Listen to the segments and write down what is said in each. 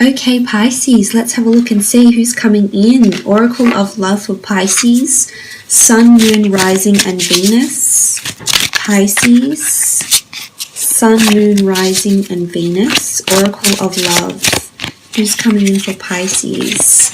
Okay, Pisces, let's have a look and see who's coming in. Oracle of Love for Pisces, Sun, Moon, Rising, and Venus. Pisces, Sun, Moon, Rising, and Venus. Oracle of Love. Who's coming in for Pisces?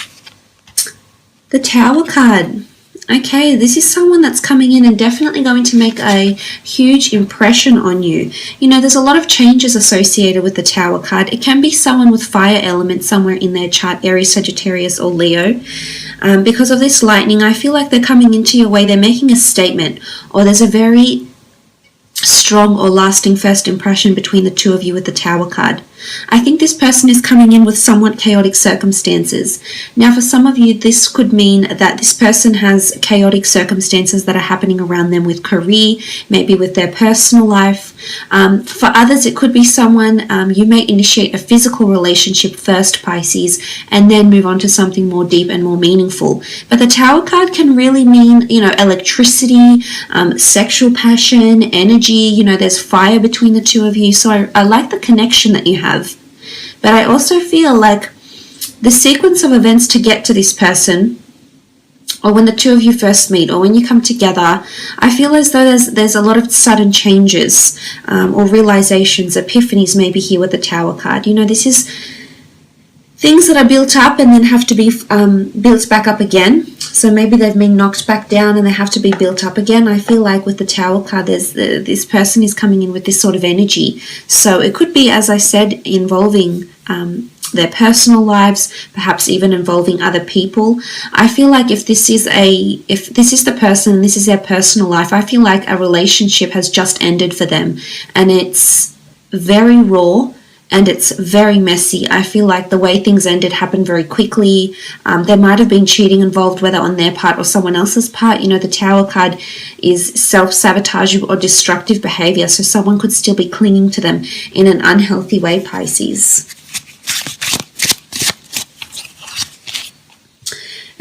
The Tower card. Okay, this is someone that's coming in and definitely going to make a huge impression on you. You know, there's a lot of changes associated with the Tower card. It can be someone with fire element somewhere in their chart, Aries, Sagittarius, or Leo. Because of this lightning, I feel like they're coming into your way. They're making a statement, or there's a very strong or lasting first impression between the two of you with the Tower card. I think this person is coming in with somewhat chaotic circumstances. Now, for some of you, this could mean that this person has chaotic circumstances that are happening around them with career, maybe with their personal life. For others, it could be someone, you may initiate a physical relationship first, Pisces, and then move on to something more deep and more meaningful. But the Tower card can really mean, you know, electricity, sexual passion, energy, you know, there's fire between the two of you. So I like the connection that you have. But I also feel like the sequence of events to get to this person, or when the two of you first meet, or when you come together, I feel as though there's a lot of sudden changes or realizations, epiphanies maybe here with the Tower card. You know, this is things that are built up and then have to be built back up again. So maybe they've been knocked back down and they have to be built up again. I feel like with the Tower card, this person is coming in with this sort of energy. So it could be, as I said, involving their personal lives, perhaps even involving other people. I feel like if this is the person and this is their personal life, I feel like a relationship has just ended for them, and it's very raw. And it's very messy. I feel like the way things ended happened very quickly. There might have been cheating involved, whether on their part or someone else's part. You know, the Tower card is self-sabotage or destructive behavior. So someone could still be clinging to them in an unhealthy way, Pisces.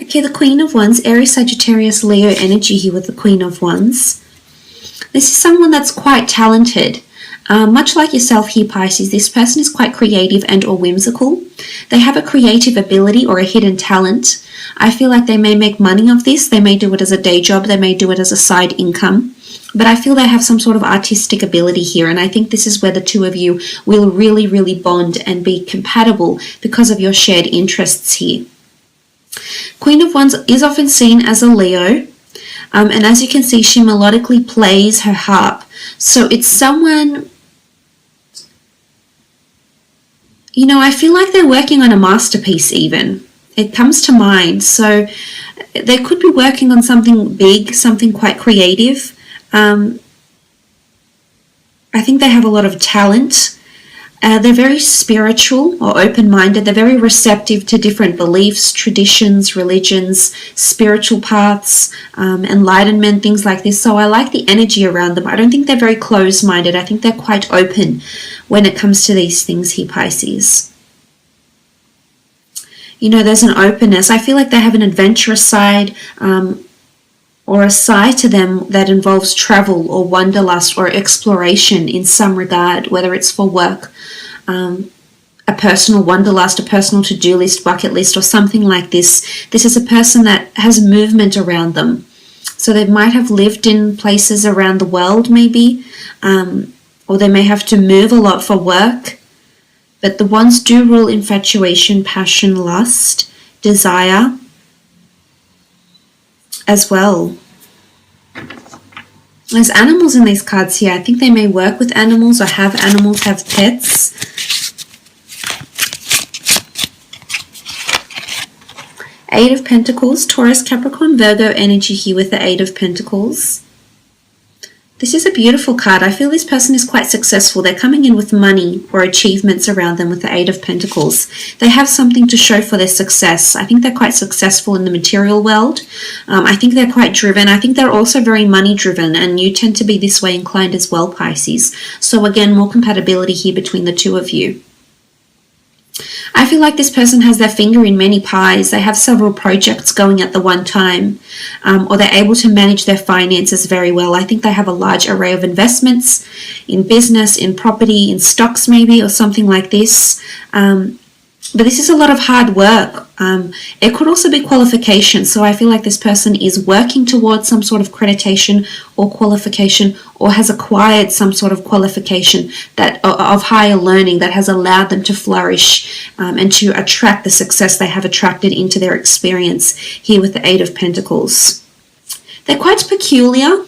Okay, the Queen of Wands, Aries, Sagittarius, Leo energy here with the Queen of Wands. This is someone that's quite talented. Much like yourself here, Pisces, this person is quite creative and or whimsical. They have a creative ability or a hidden talent. I feel like they may make money of this. They may do it as a day job. They may do it as a side income. But I feel they have some sort of artistic ability here. And I think this is where the two of you will really, really bond and be compatible because of your shared interests here. Queen of Wands is often seen as a Leo. And as you can see, she melodically plays her harp. So it's someone, you know, I feel like they're working on a masterpiece even. It comes to mind. So they could be working on something big, something quite creative. I think they have a lot of talent. They're very spiritual or open-minded. They're very receptive to different beliefs, traditions, religions, spiritual paths, enlightenment, things like this. So I like the energy around them. I don't think they're very closed-minded. I think they're quite open when it comes to these things here, Pisces. You know, there's an openness. I feel like they have an adventurous side, or a side to them that involves travel or wanderlust or exploration in some regard, whether it's for work, a personal wanderlust, a personal to-do list, bucket list, or something like this. This is a person that has movement around them. So they might have lived in places around the world maybe, or they may have to move a lot for work. But the Wands do rule infatuation, passion, lust, desire, as well. There's animals in these cards here. I think they may work with animals or have animals, have pets. Eight of Pentacles, Taurus, Capricorn, Virgo energy here with the Eight of Pentacles. This is a beautiful card. I feel this person is quite successful. They're coming in with money or achievements around them with the Eight of Pentacles. They have something to show for their success. I think they're quite successful in the material world. I think they're quite driven. I think they're also very money driven, and you tend to be this way inclined as well, Pisces. So again, more compatibility here between the two of you. I feel like this person has their finger in many pies. They have several projects going at the one time, or they're able to manage their finances very well. I think they have a large array of investments in business, in property, in stocks maybe, or something like this. But this is a lot of hard work. It could also be qualification. So I feel like this person is working towards some sort of accreditation or qualification, or has acquired some sort of qualification that of higher learning that has allowed them to flourish and to attract the success they have attracted into their experience here with the Eight of Pentacles. They're quite peculiar.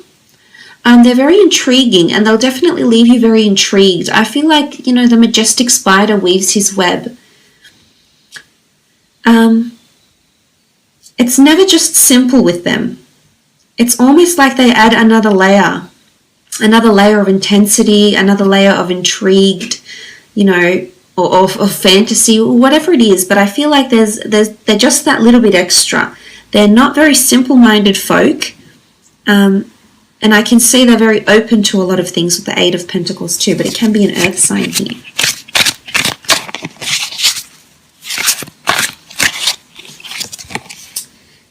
They're very intriguing, and they'll definitely leave you very intrigued. I feel like, you know, the majestic spider weaves his web. It's never just simple with them. It's almost like they add another layer of intensity, another layer of intrigued, you know, or fantasy, or whatever it is. But I feel like they're just that little bit extra. They're not very simple-minded folk, and I can see they're very open to a lot of things with the Eight of Pentacles too. But it can be an earth sign here.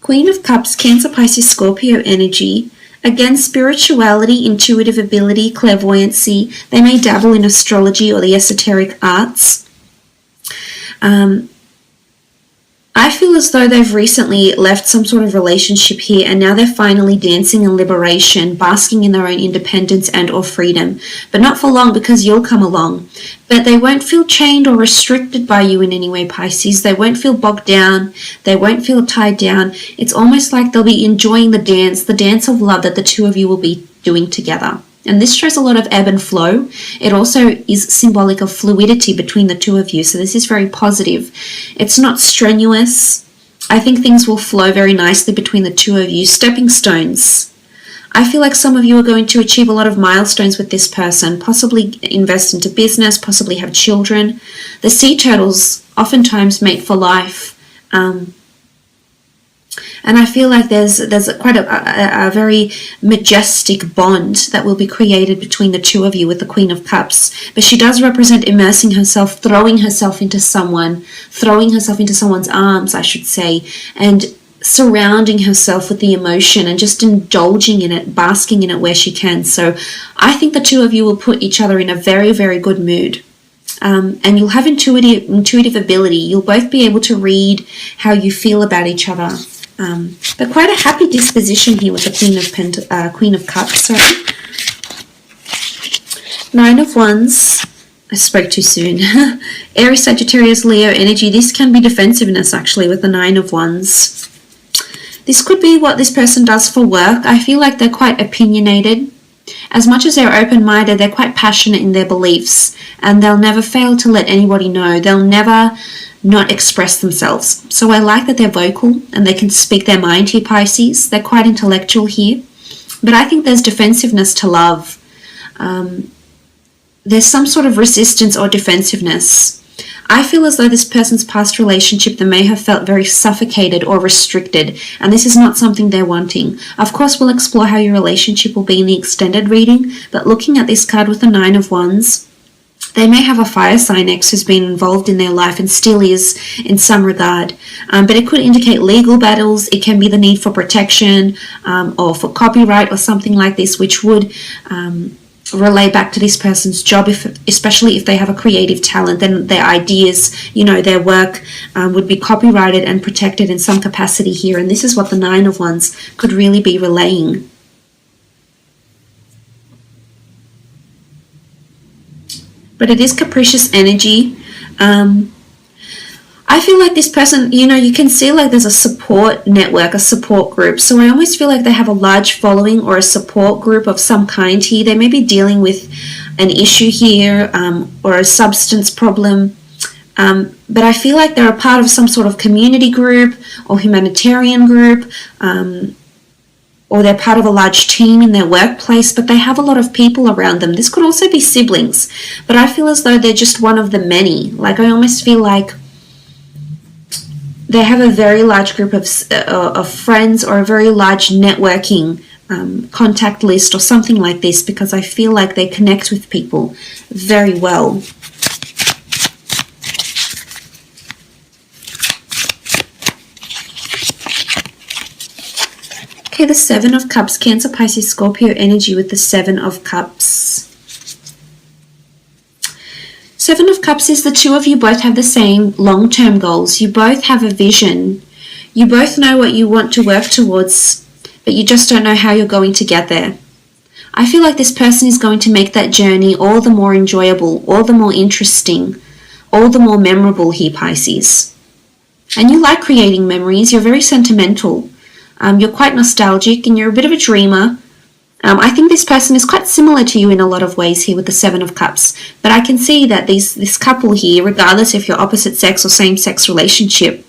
Queen of Cups, Cancer, Pisces, Scorpio energy. Again, spirituality, intuitive ability, clairvoyancy. They may dabble in astrology or the esoteric arts. I feel as though they've recently left some sort of relationship here, and now they're finally dancing in liberation, basking in their own independence and or freedom. But not for long, because you'll come along. But they won't feel chained or restricted by you in any way, Pisces. They won't feel bogged down. They won't feel tied down. It's almost like they'll be enjoying the dance of love that the two of you will be doing together. And this shows a lot of ebb and flow. It also is symbolic of fluidity between the two of you. So this is very positive. It's not strenuous. I think things will flow very nicely between the two of you. Stepping stones. I feel like some of you are going to achieve a lot of milestones with this person, possibly invest into business, possibly have children. The sea turtles oftentimes mate for life. And I feel like there's quite a very majestic bond that will be created between the two of you with the Queen of Cups. But she does represent immersing herself, throwing herself into someone's arms, I should say, and surrounding herself with the emotion and just indulging in it, basking in it where she can. So I think the two of you will put each other in a very, very good mood. And you'll have intuitive ability. You'll both be able to read how you feel about each other. But quite a happy disposition here with the Queen of Cups. Sorry. Nine of Wands. I spoke too soon. Aries, Sagittarius, Leo energy. This can be defensiveness actually with the Nine of Wands. This could be what this person does for work. I feel like they're quite opinionated. As much as they're open-minded, they're quite passionate in their beliefs, and they'll never fail to let anybody know. They'll never not express themselves. So I like that they're vocal and they can speak their mind here, Pisces. They're quite intellectual here. But I think there's defensiveness to love. There's some sort of resistance or defensiveness. I feel as though this person's past relationship, they may have felt very suffocated or restricted, and this is not something they're wanting. Of course, we'll explore how your relationship will be in the extended reading, but looking at this card with the Nine of Wands, they may have a fire sign ex who's been involved in their life and still is in some regard. But it could indicate legal battles. It can be the need for protection or for copyright or something like this, which would relay back to this person's job, especially if they have a creative talent. Then their ideas, their work would be copyrighted and protected in some capacity here. And this is what the Nine of Wands could really be relaying. But it is capricious energy. I feel like this person, you can see like there's a support network, a support group. So I almost feel like they have a large following or a support group of some kind here. They may be dealing with an issue here or a substance problem. But I feel like they're a part of some sort of community group or humanitarian group, or they're part of a large team in their workplace, but they have a lot of people around them. This could also be siblings, but I feel as though they're just one of the many. Like I almost feel like they have a very large group of friends or a very large networking contact list or something like this, because I feel like they connect with people very well. Okay, the Seven of Cups, Cancer, Pisces, Scorpio energy with the Seven of Cups. So Seven of Cups is the two of you both have the same long-term goals. You both have a vision. You both know what you want to work towards, but you just don't know how you're going to get there. I feel like this person is going to make that journey all the more enjoyable, all the more interesting, all the more memorable here, Pisces. And you like creating memories. You're very sentimental. You're quite nostalgic and you're a bit of a dreamer. I think this person is quite similar to you in a lot of ways here with the Seven of Cups. But I can see that this couple here, regardless if you're opposite sex or same-sex relationship,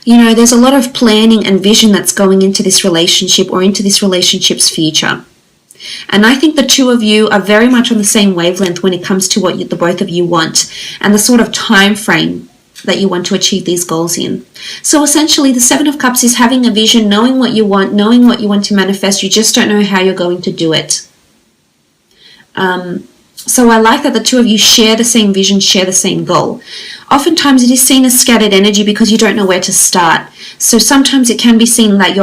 you know, there's a lot of planning and vision that's going into this relationship or into this relationship's future. And I think the two of you are very much on the same wavelength when it comes to what the both of you want and the sort of time frame that you want to achieve these goals in. So essentially the Seven of Cups is having a vision, knowing what you want to manifest. You just don't know how you're going to do it. So I like that the two of you share the same vision, share the same goal. Oftentimes it is seen as scattered energy because you don't know where to start. So sometimes it can be seen that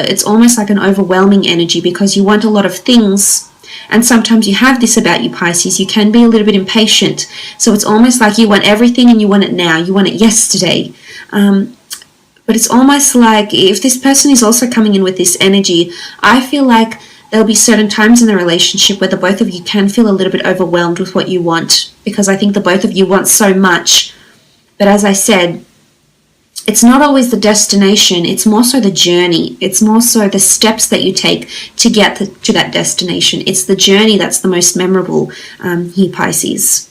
it's almost like an overwhelming energy because you want a lot of things. And sometimes you have this about you, Pisces. You can be a little bit impatient. So it's almost like you want everything and you want it now. You want it yesterday. But it's almost like if this person is also coming in with this energy, I feel like there'll be certain times in the relationship where the both of you can feel a little bit overwhelmed with what you want. Because I think the both of you want so much. But as I said, it's not always the destination, it's more so the journey. It's more so the steps that you take to get to that destination. It's the journey that's the most memorable here, Pisces.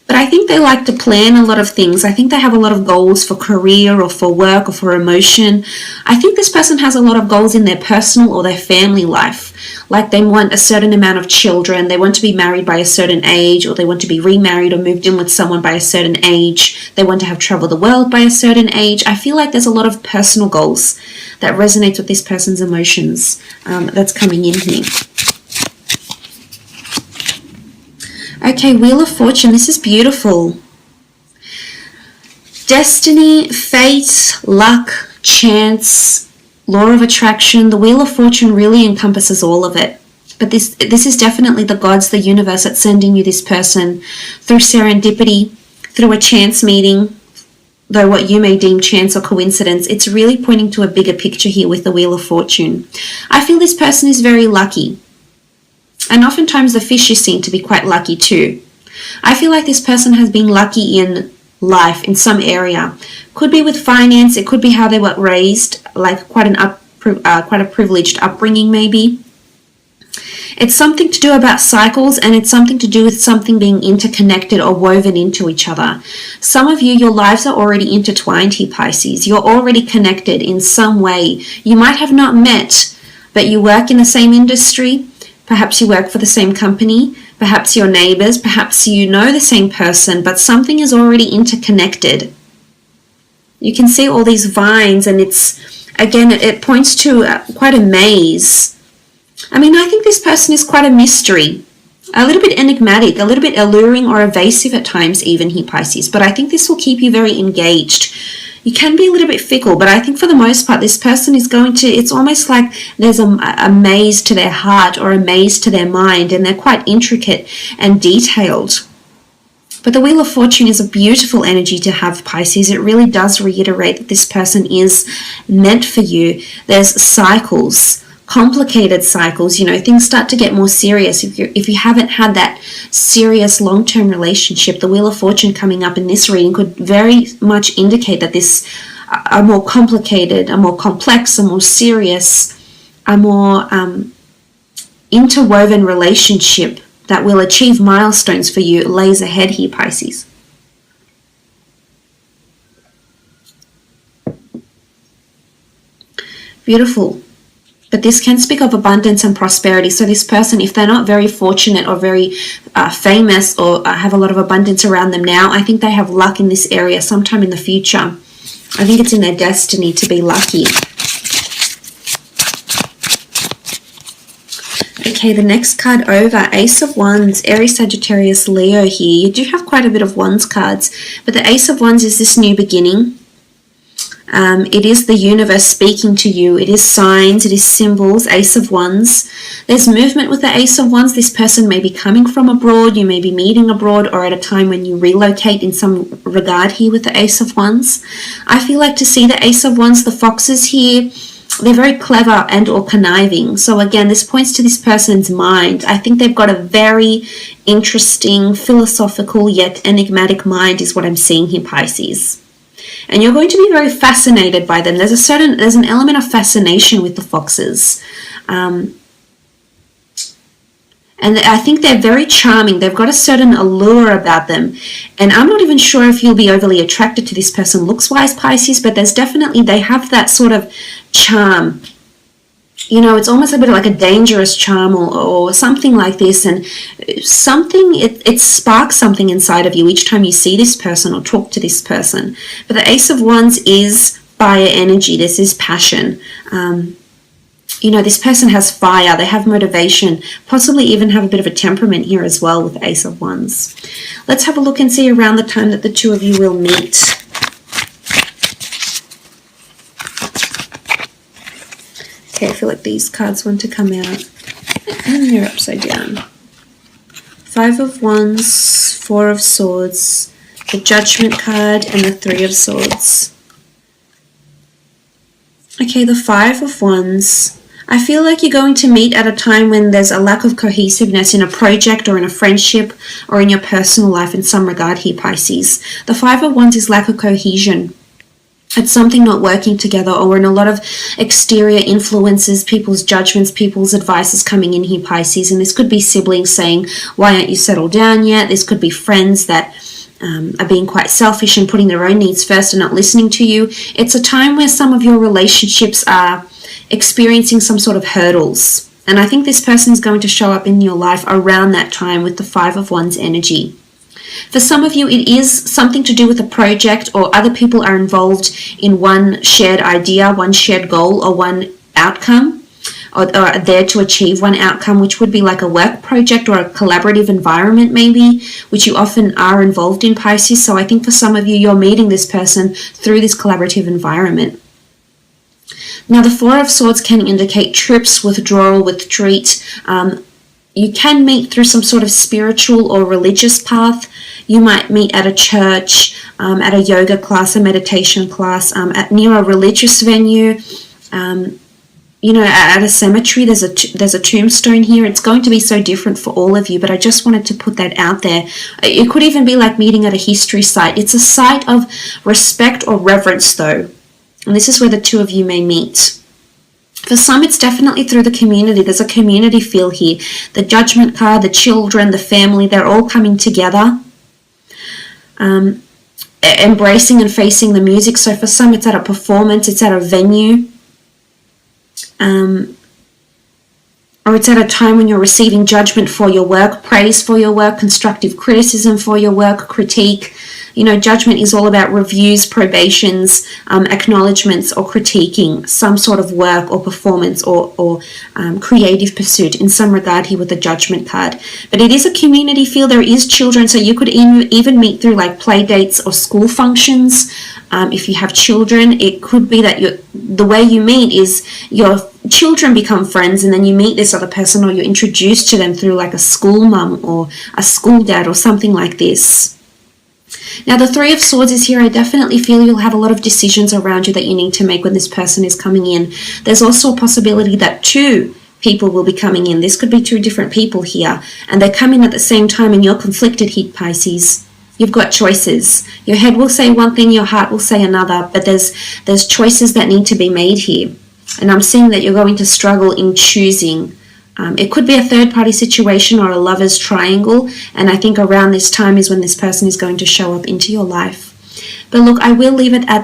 But I think they like to plan a lot of things. I think they have a lot of goals for career or for work or for emotion. I think this person has a lot of goals in their personal or their family life. Like they want a certain amount of children, they want to be married by a certain age, or they want to be remarried or moved in with someone by a certain age. They want to have traveled the world by a certain age. I feel like there's a lot of personal goals that resonate with this person's emotions that's coming in here. Okay, Wheel of Fortune, this is beautiful. Destiny, fate, luck, chance, law of attraction. The Wheel of Fortune really encompasses all of it. But this is definitely the gods, the universe that's sending you this person through serendipity, through a chance meeting, though what you may deem chance or coincidence. It's really pointing to a bigger picture here with the Wheel of Fortune. I feel this person is very lucky. And oftentimes the fishes seem to be quite lucky too. I feel like this person has been lucky in life in some area. Could be with finance, it could be how they were raised, like quite a privileged upbringing maybe. It's something to do about cycles, and it's something to do with something being interconnected or woven into each other. Some of you, your lives are already intertwined here, Pisces. You're already connected in some way. You might have not met, but you work in the same industry. Perhaps you work for the same company, perhaps you're neighbors, perhaps you know the same person, but something is already interconnected. You can see all these vines, and it points to quite a maze. I mean, I think this person is quite a mystery, a little bit enigmatic, a little bit alluring or evasive at times even here, Pisces, but I think this will keep you very engaged. You can be a little bit fickle, but I think for the most part, this person is it's almost like there's a maze to their heart or a maze to their mind, and they're quite intricate and detailed. But the Wheel of Fortune is a beautiful energy to have, Pisces. It really does reiterate that this person is meant for you. There's cycles, complicated cycles, you know, things start to get more serious. If you haven't had that serious long-term relationship, the Wheel of Fortune coming up in this reading could very much indicate that this a more complicated, a more complex, a more serious, a more interwoven relationship that will achieve milestones for you lays ahead here, Pisces. Beautiful. But this can speak of abundance and prosperity. So this person, if they're not very fortunate or very famous or have a lot of abundance around them now, I think they have luck in this area sometime in the future. I think it's in their destiny to be lucky. Okay, the next card over, Ace of Wands, Aries, Sagittarius, Leo here. You do have quite a bit of Wands cards, but the Ace of Wands is this new beginning. It is the universe speaking to you. It is signs, it is symbols, Ace of Wands. There's movement with the Ace of Wands. This person may be coming from abroad. You may be meeting abroad or at a time when you relocate in some regard here with the Ace of Wands. I feel like to see the Ace of Wands, the foxes here, they're very clever and or conniving. So again, this points to this person's mind. I think they've got a very interesting, philosophical yet enigmatic mind is what I'm seeing here, Pisces. And you're going to be very fascinated by them. There's an element of fascination with the foxes. And I think they're very charming. They've got a certain allure about them. And I'm not even sure if you'll be overly attracted to this person looks-wise, Pisces, but there's definitely, they have that sort of charm. You know, it's almost a bit like a dangerous charm or something like this. And something, it sparks something inside of you each time you see this person or talk to this person. But the Ace of Wands is fire energy. This is passion. You know, this person has fire, they have motivation, possibly even have a bit of a temperament here as well with the Ace of Wands. Let's have a look and see around the time that the two of you will meet. Okay, I feel like these cards want to come out. And they're upside down. Five of Wands, Four of Swords, the Judgment card, and the Three of Swords. Okay, the Five of Wands. I feel like you're going to meet at a time when there's a lack of cohesiveness in a project or in a friendship or in your personal life in some regard here, Pisces. The Five of Wands is lack of cohesion. It's something not working together, or in a lot of exterior influences, people's judgments, people's advices coming in here, Pisces. And this could be siblings saying, why aren't you settled down yet? This could be friends that are being quite selfish and putting their own needs first and not listening to you. It's a time where some of your relationships are experiencing some sort of hurdles. And I think this person is going to show up in your life around that time with the Five of Wands energy. For some of you, it is something to do with a project, or other people are involved in one shared idea, one shared goal, or one outcome, or are there to achieve one outcome, which would be like a work project or a collaborative environment maybe, which you often are involved in, Pisces. So I think for some of you, you're meeting this person through this collaborative environment. Now, the Four of Swords can indicate trips, withdrawal, retreat. You can meet through some sort of spiritual or religious path. You might meet at a church, at a yoga class, a meditation class, near a religious venue. You know, at a cemetery. There's a tombstone here. It's going to be so different for all of you, but I just wanted to put that out there. It could even be like meeting at a history site. It's a site of respect or reverence, though. And this is where the two of you may meet. For some, it's definitely through the community. There's a community feel here. The Judgment card, the children, the family, they're all coming together, embracing and facing the music. So for some, it's at a performance, it's at a venue, or it's at a time when you're receiving judgment for your work, praise for your work, constructive criticism for your work, critique. You know, judgment is all about reviews, probations, acknowledgements, or critiquing some sort of work or performance or creative pursuit in some regard here with the Judgment card. But it is a community feel. There is children, so you could even meet through like play dates or school functions. If you have children, it could be that the way you meet is your children become friends, and then you meet this other person, or you're introduced to them through like a school mum or a school dad or something like this. Now, the Three of Swords is here. I definitely feel you'll have a lot of decisions around you that you need to make when this person is coming in. There's also a possibility that two people will be coming in. This could be two different people here, and they come in at the same time, and you're conflicted here, Pisces. You've got choices. Your head will say one thing, your heart will say another, but there's choices that need to be made here. And I'm seeing that you're going to struggle in choosing. It could be a third-party situation or a lover's triangle, and I think around this time is when this person is going to show up into your life. But look, I will leave it at that.